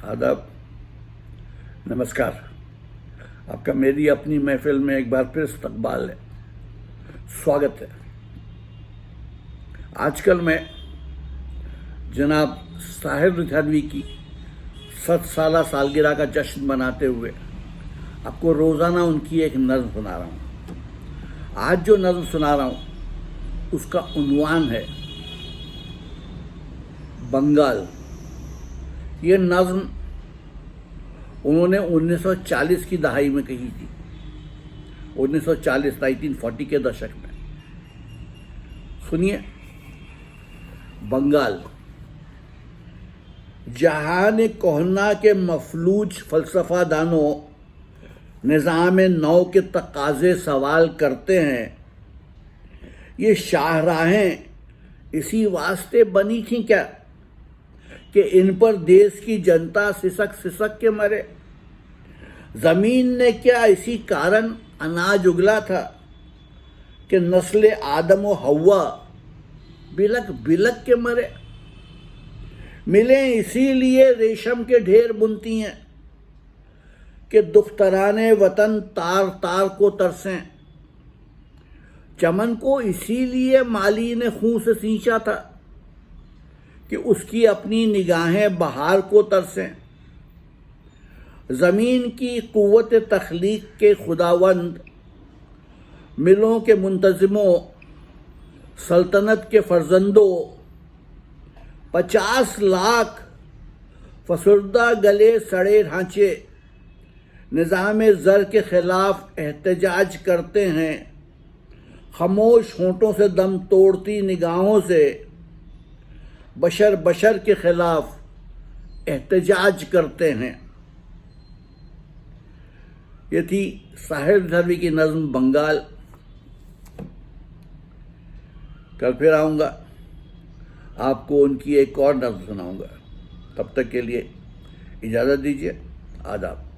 आदाब, नमस्कार। आपका मेरी अपनी महफिल में एक बार फिर इस्तकबाल है, स्वागत है। आजकल मैं जनाब साहिर रिजवी की 7 साला सालगिरह का जश्न मनाते हुए आपको रोज़ाना उनकी एक नज़्म सुना रहा हूँ। आज जो नज़्म सुना रहा हूँ उसका उन्वान है बंगाल। ये नज़्म उन्होंने 1940 की दहाई में कही थी, 1940 के दशक में। सुनिए, बंगाल। जहान कोहना के मफलूज फलसफा दानों निज़ाम नौ के तकाज़े सवाल करते हैं, ये शाहराहें इसी वास्ते बनी थी क्या कि इन पर देश की जनता सिसक सिसक के मरे। ज़मीन ने क्या इसी कारण अनाज उगला था कि नस्ल आदम व हव्वा बिलक बिलक के मरे। मिले इसीलिए रेशम के ढेर बुनती हैं कि दुख्तराने वतन तार तार को तरसें। चमन को इसीलिए माली ने खून से सींचा था कि उसकी अपनी निगाहें बहार को तरसें। ज़मीन की क़ुव्वत तख्लीक के खुदावंद, मिलों के मुंतज़िमों, सल्तनत के फर्जंदों, 50 लाख फसुर्दा गले सड़े ढांचे निज़ाम ज़र के ख़िलाफ़ एहतजाज करते हैं। खामोश होंठों से दम तोड़ती निगाहों से बशर बशर के खिलाफ एहतजाज करते हैं। ये थी साहिर रिजवी की नज़्म बंगाल। कल फिर आऊँगा, आपको उनकी एक और नज़्म सुनाऊँगा। तब तक के लिए इजाज़त दीजिए। आदाब।